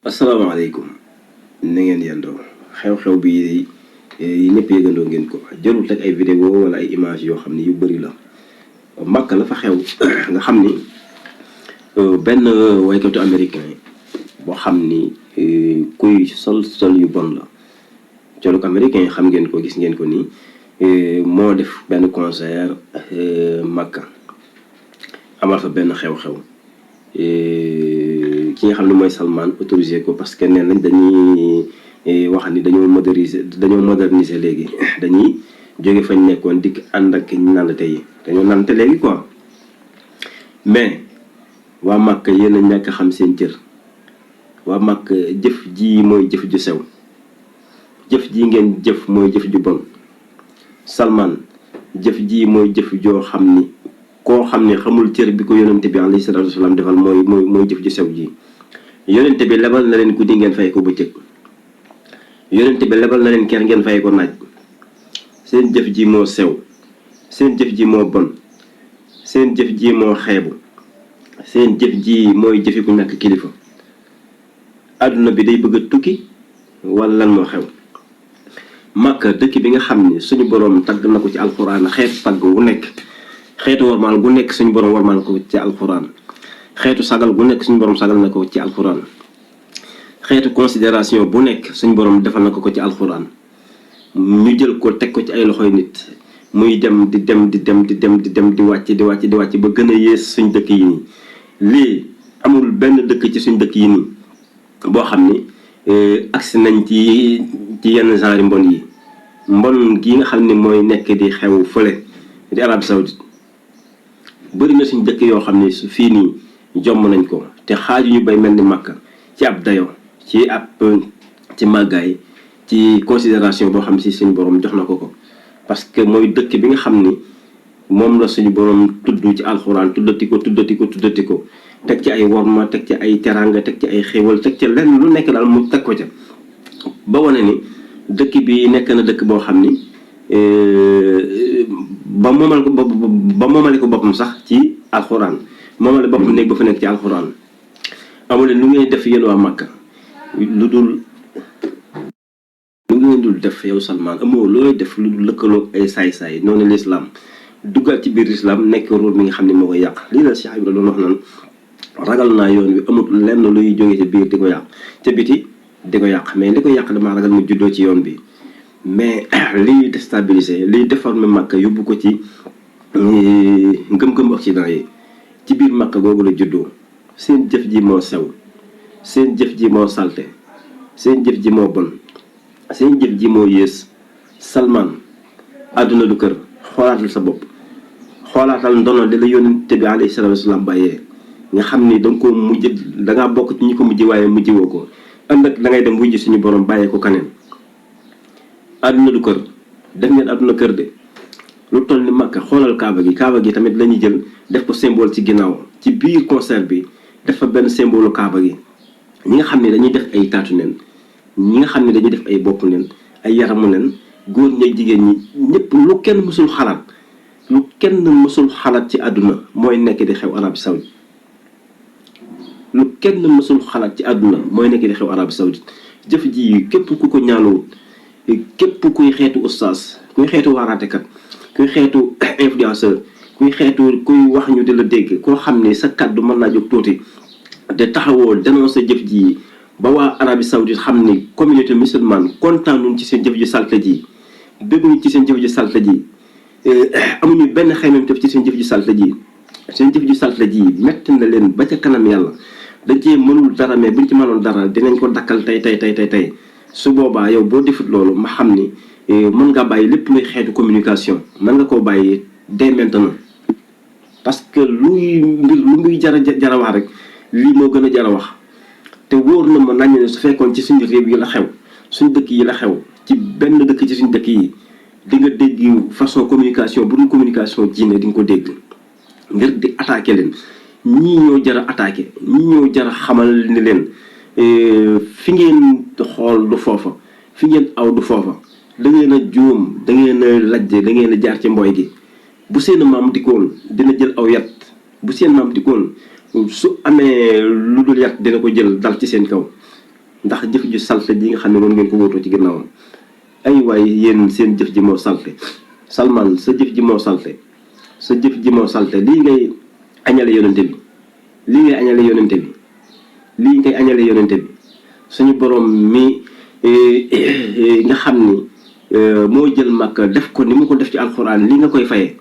asalaamaaleykum na ngeen yendoo xew-xew bi ñëpp yëgandoo ngeen ko jarul teg ay vidéo wala ay image yoo xam ni yu bëri la Makka la fa xew nga xam ni benn waykatu américain boo xam ni kuy sol yu bon la coluk américain xam ngeen ko gis ngeen ko nii moo def benn concert Makka amal fa benn xew-xew ki nga xam ne mooy Salman autorisé ko parce que nee nañ dañuy wax ni dañoo moderniser léegi dañuy jóge fañ nekkoon dikk ànd ak nante yi dañoo nante léegi quoi mais waa Makka yéen a ñàkk xam seen cër waa Makka jëf ji mooy jëf ju sew jëf ji ngeen jëf mooy jëf ju bon Salman jëf ji mooy jëf joo xam ni koo xam ne xamul cër bi ko yonente bi alayhi salaatu wasalaam defal mooy jëf ju sew ji yonente bi lebal na leen guddi ngeen fay ko bëccëg yonente bi lebal na leen ker ngeen fay ko naaj seen jëf ji moo sew seen jëf ji moo bon seen jëf ji moo xeebu seen jëf ji mooy jëfi ku ñàkk kilifa àdduna bi day bëgg a tukki wala lan moo xew Makka dëkk bi nga xam ne suñu boroom tagg na ko ci alxuraan xeetu tagg wu nekk xeetu warmaal gu nekk suñu boroom warmaal ko ci alxuraan xeetu sagal gu nekk suñu boroom sagal na ko ci alxuraan xeetu considération bu nekk suñu boroom defal na ko ci alxuraan ñu jël ko teg ko ci ay loxoy nit muy dem di wàcc ba gën a yées suñ dëkk yi nii lii amul benn dëkk ci suñ dëkk yi nii boo xam ni agsi nañ ci yenn genre mbon gi nga xam ne mooy nekk di xew fële di Arabie Saoudite bëri na suñ dëkk yoo xam ne su fii nii jomm nañ ko te xaaju ñu bay mel ni Makka ci ab dayo ci màggaay ci considération boo xam si suñu borom jox na ko parce que mooy dëkk bi nga xam ni moom la suñu borom tudd ci alxuraan tuddati ko teg ci ay worma teg ci ay teranga teg ci ay xéwal teg ci lenn lu nekk daal mu teg ko ca ba wane ni dëkk bi nekk na dëkk boo xam ni ba moomale ko boppam sax ci alxuraan moomale boppam nekk ba fa nekk ci alxuraan amul lu ngay def yéen waa Makka lu ngeen dul def yow Salman amoo looy def lu dul lëkkaloog ay saay-saay noonu l'islam duggaat ci biir l'islam nekk rôle mi nga xam ne moo koy yàq lii la Cheikh Ibra doon wax naan ragal naa yoon wi amul lenn luy jóge ci biir di ko yàq ca biti di ko yàq mais li ko yàq damaa ragal mu juddoo ci yoon bi mais liy déstabiliser liy déformer Makka yóbbu ko ci ngëm-ngëm occident yi ci biir Makka googu la juddoo seen jëf ji moo sew seen jëf ji moo salte seen jëf ji moo bon seen jëf ji moo yées Salman àdduna du kër xoolaatal sa bopp xoolaatal ndono li la yonente bi alayhi salaatu wasalaam bàyyee nga xam ni danga ko mujj dangaa bokk ci ñi ko mujj waaye mujj woo ko ëllëg da ngay dem wujj suñu borom bàyyee ko kaneen àdduna du kër def ngeen àdduna kër de lu toll ni Makka xoolal kaaba gi tamit la ñuy jël def ko symbole ci ginnaaw ci biir concert bi def fa benn symbole kaaba gi ñi nga xam ne dañuy def ay taatu nen ñi nga xam ne dañuy def ay bopp nen ay yaramu nen góor ñi jigéen ñi ñëpp lu kenn mësul xalaat ci àdduna mooy nekk di xew Arabie Saoudite lu kenn mësul xalaat ci àdduna mooy nekk di xew Arabie Saoudite jëf ji képp ku ko ñaanuwut képp kuy xeetu ustaas kuy xeetu waaraatekat kuy xeetu influenceur kuy wax ñu di la dégg koo xam ne sa kàddu mën naa jóg tuuti te taxawoo dénoncer jëf ji ba waa Arabie Saoudite xam ni communauté musulmane kontaanuñ ci seen jëf ji salte ji bëgguñu ci seen jëf ji salte ji amuñu benn xeymemteef ci seen jëf ji salte ji seen jëf ji salte ji metti na leen ba ca kanam yàlla dañ cee mënul dara mais buñ ci mënoon dara dinañ ko dakkal tey su boobaa yow boo defut loolu ma xam ni mën nga bàyyi lépp luy xeetu communication mën nga koo bàyyi dès maintenant parce que lu muy jara wax rek lii moo gën a jara wax te wóor na ma nañ ne su fekkoon ci suñu réew yi la xew suñu dëkk yi la xew ci benn dëkk ci suñu dëkk yi di nga dégg façon communication bu dul communication diine di nga ko dégg ngir di attaqué leen ñii ñoo jara attaqué ñii ñoo jara xamal ni leen fi ngeen xool du foofa fi ngeen aw du foofa da ngeen a juum da ngeen a lajje da ngeen a jaar ci mbooy gi bu seen maam dikkoon dina jël aw yat bu seen maam dikkoon su amee lu dul yat dina ko jël dal ci seen kaw ndax jëf ju salte ji nga xam ne moom ngeen ko wóotoo ci ginnaawam. ay waay yéen seen jëf ji moo salte. Salman sa jëf ji moo salte, sa jëf ji moo salte. lii ngay añale yonente bi, lii ngay añale yonente bi, lii ngay añale yonente bi. suñu borom mi nga xam ni moo jël Makka def ko ni mu ko def ci alxuraan, lii nga koy fayee.